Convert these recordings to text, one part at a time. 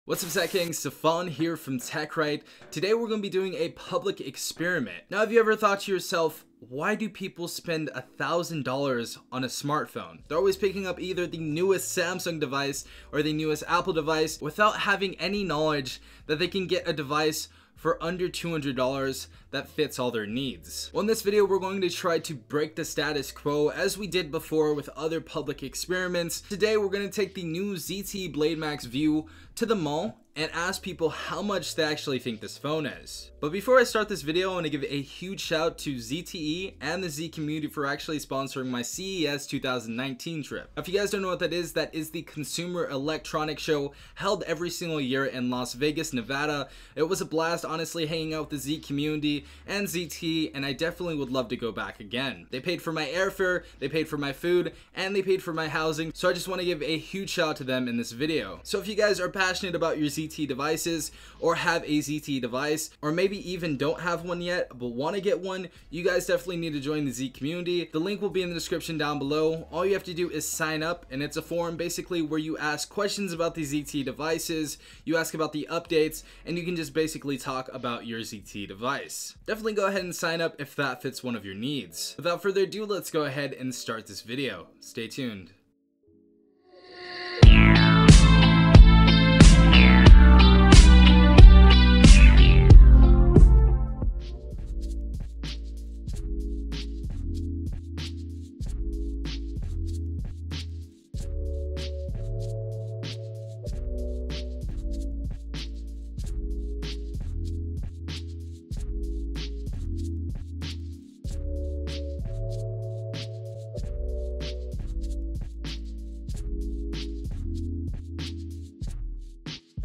What's up, Tech King? Stefan here from TechRight. Today we're going to be doing a public experiment. Now, have you ever thought to yourself, why do people spend $1,000 on a smartphone? They're always picking up either the newest Samsung device or the newest Apple device without having any knowledge that they can get a device for under $200 that fits all their needs. Well, in this video, we're going to try to break the status quo as we did before with other public experiments. Today, we're going to take the new ZTE Blade Max View to the mall and ask people how much they actually think this phone is. But before I start this video, I want to give a huge shout to ZTE and the Z community for actually sponsoring my CES 2019 trip. If you guys don't know what that is the Consumer Electronics Show held every single year in Las Vegas, Nevada. It was a blast, honestly, hanging out with the Z community and ZTE, and I definitely would love to go back again. They paid for my airfare, they paid for my food, and they paid for my housing, so I just want to give a huge shout out to them in this video. So if you guys are passionate about your ZTE devices or have a ZTE device, or maybe even don't have one yet but want to get one, you guys definitely need to join the Z community. The link will be in the description down below. All you have to do is sign up, and it's a forum basically where you ask questions about the ZTE devices, you ask about the updates, and you can just basically talk about your ZTE device. Definitely go ahead and sign up if that fits one of your needs. Without further ado, let's go ahead and start this video. Stay tuned.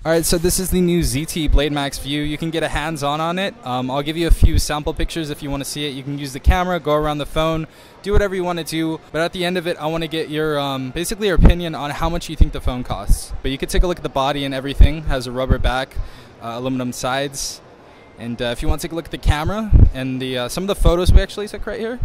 Alright, so this is the new ZTE Blade Max View. You can get a hands-on it. I'll give you a few sample pictures if you want to see it. You can use the camera, go around the phone, do whatever you want to do. But at the end of it, I want to get your basically your opinion on how much you think the phone costs. But you could take a look at the body and everything. It has a rubber back, aluminum sides. And if you want to take a look at the camera and the some of the photos we actually took right here.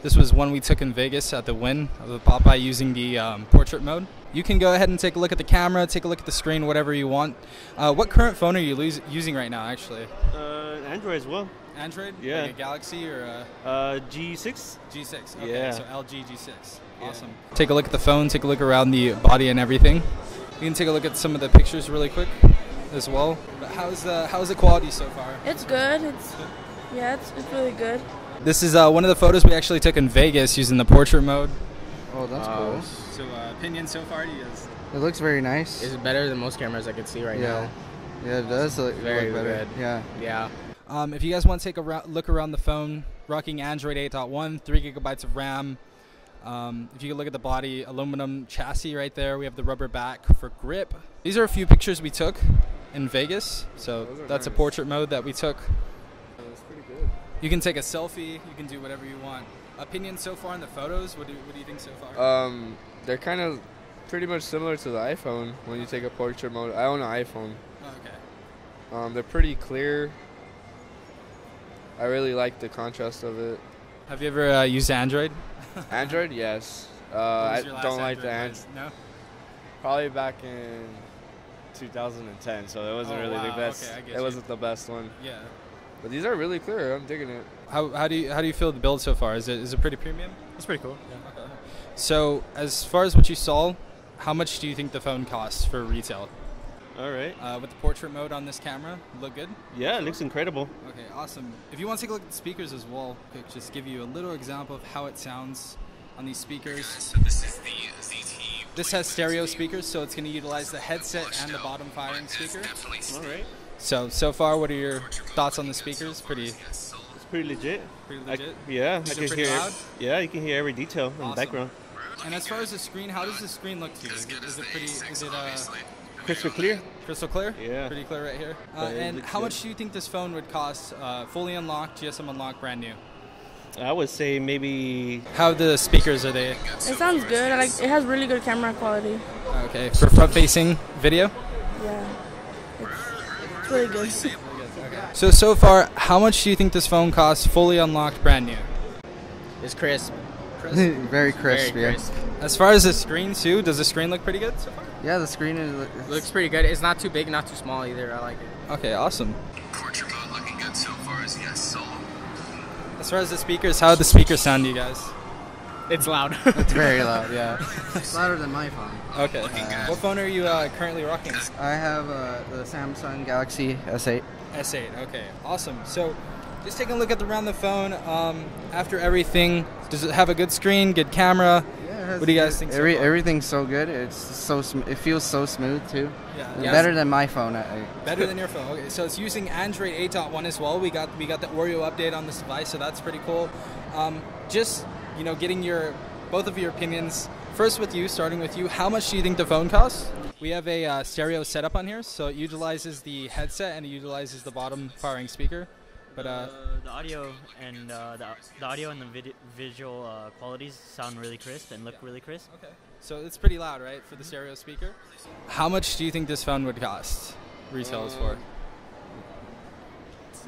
This was one we took in Vegas at the Wynn of the Popeye using the portrait mode. You can go ahead and take a look at the camera, take a look at the screen, whatever you want. What current phone are you using right now, actually? Android as well. Android? Yeah. Like a Galaxy or a... G6. G6, okay, yeah. So LG G6. Awesome. Yeah. Take a look at the phone, take a look around the body and everything. You can take a look at some of the pictures really quick as well. But how's the quality so far? It's good. It's really good. This is one of the photos we actually took in Vegas using the portrait mode. Oh, that's cool. So opinion so far, yes. It looks very nice. It's better than most cameras I could see right now. Yeah, it does look very better. good. Yeah. If you guys want to take a look around the phone, rocking Android 8.1, 3 gigabytes of RAM. If you can look at the body, aluminum chassis right there. We have the rubber back for grip. These are a few pictures we took in Vegas. So that's nice. A portrait mode that we took. That's pretty good. You can take a selfie. You can do whatever you want. Opinion so far on the photos? What do you think so far? They're kind of pretty much similar to the iPhone when you take a portrait mode. I own an iPhone. Oh, okay. They're pretty clear. I really like the contrast of it. Have you ever used Android? Android, yes. I don't like the Android. No? Probably back in 2010, so it wasn't really the best. Okay, I get it wasn't the best one. Yeah. But these are really clear. I'm digging it. How do you feel the build so far? Is it pretty premium? It's pretty cool. Yeah. Okay. So as far as what you saw, how much do you think the phone costs for retail? All right. With the portrait mode on this camera, look good? Yeah, it looks incredible. Okay, awesome. If you want to take a look at the speakers as well, quick, just give you a little example of how it sounds on these speakers. So this is the ZTE. This has stereo speakers, so it's going to utilize the headset and the bottom firing speaker. All right. So far, what are your thoughts on the speakers? It's pretty legit. Pretty legit? Yeah, Is I it can pretty hear. loud? Yeah, you can hear every detail in the background. And as far as the screen, how does the screen look to you? Is it Crystal clear? Crystal clear? Yeah. Pretty clear right here. And how much do you think this phone would cost fully unlocked, GSM unlocked, brand new? I would say maybe. How the speakers are they? It sounds good. It has really good camera quality. Okay, for front-facing video? Yeah. It's really good. So far, how much do you think this phone costs fully unlocked, brand new? It's crisp. Very crisp, Very crisp. As far as the screen too, does the screen look pretty good so far? Yeah, the screen Looks pretty good. It's not too big, not too small either. I like it. Okay, awesome. Portrait mode looking good so far as yes, so. As far as the speakers, how do the speakers sound to you guys? It's loud. It's very loud, yeah. It's louder than my phone. Okay. What phone are you currently rocking? I have the Samsung Galaxy S8. S8. Okay, awesome. So, just taking a look around the phone. After everything, does it have a good screen, good camera? Yeah, What do you guys think? Everything's so good. It's so it feels so smooth too. Yeah. Better than my phone. Better than your phone. Okay, so it's using Android 8.1 as well. We got the Oreo update on this device, so that's pretty cool. Just getting both of your opinions. First, starting with you. How much do you think the phone costs? We have a stereo setup on here, so it utilizes the headset and it utilizes the bottom powering speaker. But the audio and the visual qualities sound really crisp and look really crisp. Okay. So it's pretty loud, right, for the stereo speaker? How much do you think this phone would cost? Retails for?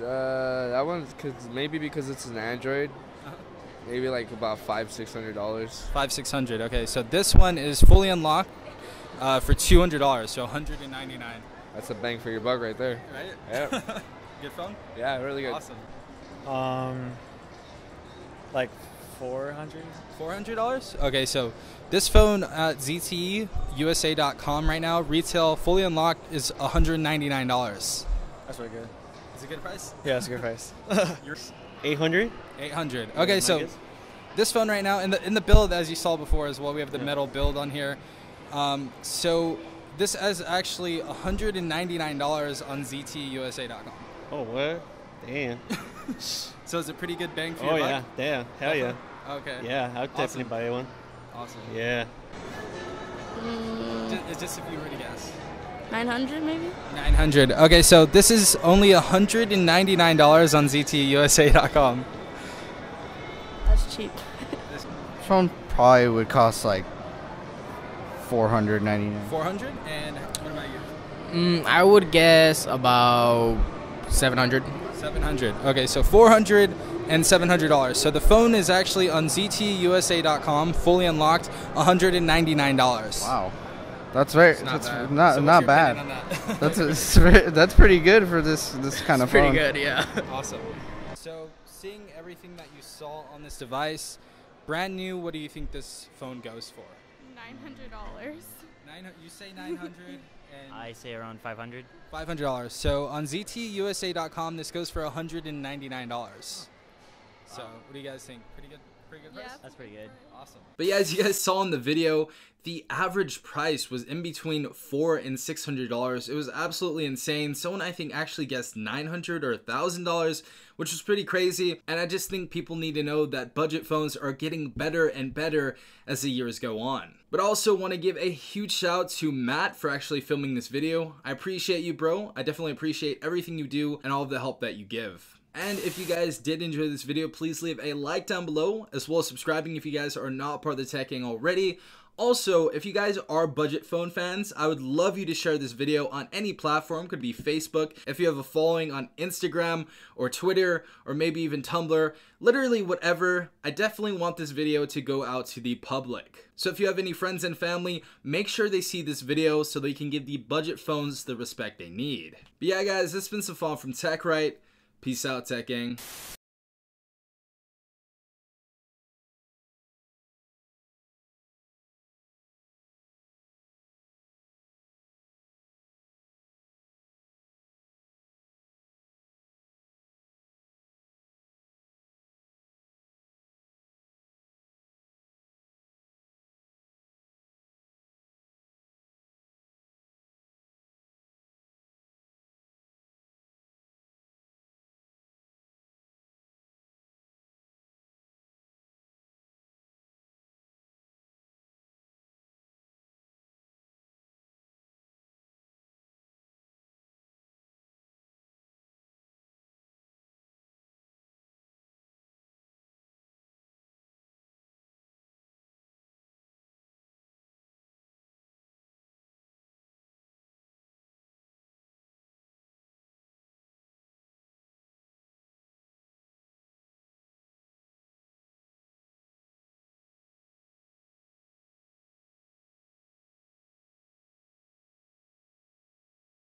That one's because it's an Android. Maybe like about $500-600. $500-600. Okay, so this one is fully unlocked for $200, so $199. That's a bang for your buck right there. Right? Yeah. Good phone? Yeah, really good. Awesome. Like $400. $400? Okay, so this phone at ZTEUSA.com right now, retail fully unlocked is $199. That's really good. Is it a good price? Yeah, that's a good price. 800. 800. Okay, so this phone right now, in the build, as you saw before as well, we have the metal build on here. So this is actually $199 on ZTEUSA.com. Oh, what? Damn. So it's a pretty good bang for your buck? Oh, yeah. Damn. Hell yeah. Okay. Yeah, I would definitely buy one. Awesome. Yeah. Just if you were to guess. 900 maybe? 900. Okay, so this is only $199 on ZTEUSA.com. That's cheap. Phone probably would cost like $499. 400? And what about you? I would guess about 700. 700. Okay, so $400 and $700. So the phone is actually on ZTEUSA.com, fully unlocked, $199. Wow. That's very. That's bad. not So not what's your bad. opinion on that? That's pretty good for this kind of phone. Pretty good, yeah. Awesome. So seeing everything that you saw on this device, brand new, what do you think this phone goes for? $900. You say 900 and I say around 500. $500. So on ZTEUSA.com, this goes for $199. So what do you guys think? Pretty good price? Yeah. That's pretty good. Awesome. But yeah, as you guys saw in the video, the average price was in between $400 and $600. It was absolutely insane. Someone I think actually guessed $900 or $1,000, which was pretty crazy. And I just think people need to know that budget phones are getting better and better as the years go on. But I also want to give a huge shout out to Matt for actually filming this video. I appreciate you, bro. I definitely appreciate everything you do and all of the help that you give. And if you guys did enjoy this video, please leave a like down below, as well as subscribing if you guys are not part of the Tech Gang already. Also, if you guys are budget phone fans, I would love you to share this video on any platform. Could be Facebook, if you have a following on Instagram or Twitter or maybe even Tumblr, literally whatever. I definitely want this video to go out to the public. So if you have any friends and family, make sure they see this video so they can give the budget phones the respect they need. But yeah guys, this has been some fun from TechRight. Peace out, Tech Gang.